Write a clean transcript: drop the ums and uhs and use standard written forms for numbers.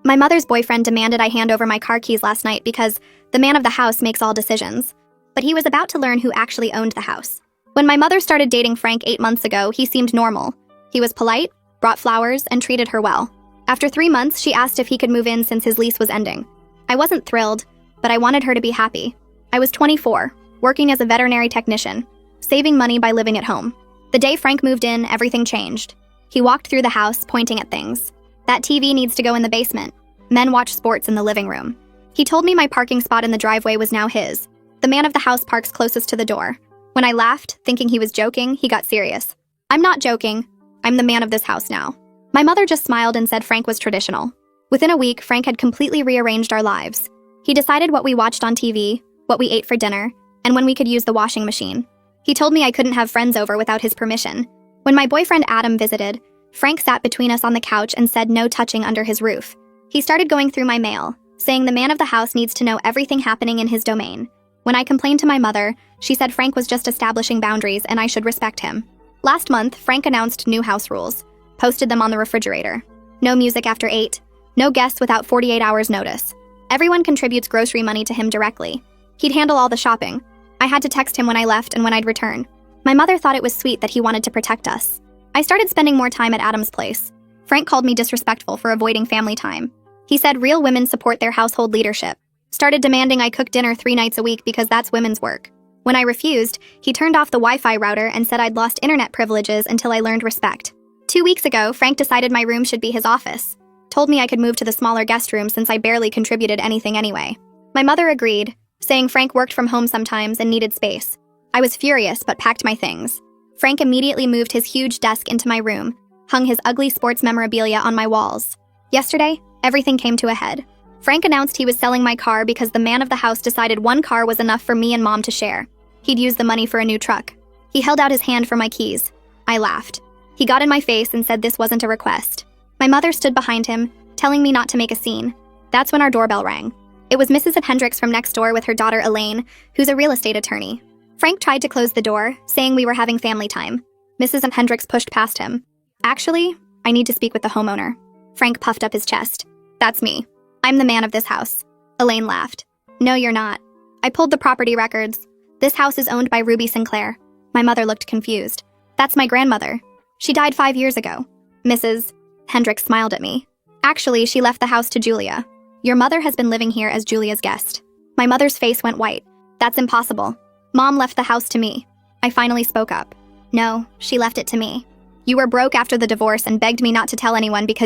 My mother's boyfriend demanded I hand over my car keys last night because the man of the house makes all decisions. But he was about to learn who actually owned the house. When my mother started dating Frank 8 months ago, he seemed normal. He was polite, brought flowers, and treated her well. After 3 months, she asked if he could move in since his lease was ending. I wasn't thrilled, but I wanted her to be happy. I was 24, working as a veterinary technician, saving money by living at home. The day Frank moved in, everything changed. He walked through the house, pointing at things. That TV needs to go in the basement. Men watch sports in the living room. He told me my parking spot in the driveway was now his. The man of the house parks closest to the door. When I laughed, thinking he was joking, he got serious. I'm not joking. I'm the man of this house now. My mother just smiled and said Frank was traditional. Within a week, Frank had completely rearranged our lives. He decided what we watched on TV, what we ate for dinner, and when we could use the washing machine. He told me I couldn't have friends over without his permission. When my boyfriend Adam visited, Frank sat between us on the couch and said no touching under his roof. He started going through my mail, saying the man of the house needs to know everything happening in his domain. When I complained to my mother, she said Frank was just establishing boundaries and I should respect him. Last month, Frank announced new house rules, posted them on the refrigerator. No music after 8, no guests without 48 hours notice. Everyone contributes grocery money to him directly. He'd handle all the shopping. I had to text him when I left and when I'd return. My mother thought it was sweet that he wanted to protect us. I started spending more time at Adam's place. Frank called me disrespectful for avoiding family time. He said real women support their household leadership. Started demanding I cook dinner 3 nights a week because that's women's work. When I refused, he turned off the Wi-Fi router and said I'd lost internet privileges until I learned respect. 2 weeks ago, Frank decided my room should be his office. Told me I could move to the smaller guest room since I barely contributed anything anyway. My mother agreed, saying Frank worked from home sometimes and needed space. I was furious but packed my things. Frank immediately moved his huge desk into my room, hung his ugly sports memorabilia on my walls. Yesterday, everything came to a head. Frank announced he was selling my car because the man of the house decided one car was enough for me and Mom to share. He'd use the money for a new truck. He held out his hand for my keys. I laughed. He got in my face and said this wasn't a request. My mother stood behind him, telling me not to make a scene. That's when our doorbell rang. It was Mrs. Hendricks from next door with her daughter Elaine, who's a real estate attorney. Frank tried to close the door, saying we were having family time. Mrs. Hendricks pushed past him. Actually, I need to speak with the homeowner. Frank puffed up his chest. That's me. I'm the man of this house. Elaine laughed. No, you're not. I pulled the property records. This house is owned by Ruby Sinclair. My mother looked confused. That's my grandmother. She died 5 years ago. Mrs. Hendricks smiled at me. Actually, she left the house to Julia. Your mother has been living here as Julia's guest. My mother's face went white. That's impossible. Mom left the house to me. I finally spoke up. No, she left it to me. You were broke after the divorce and begged me not to tell anyone because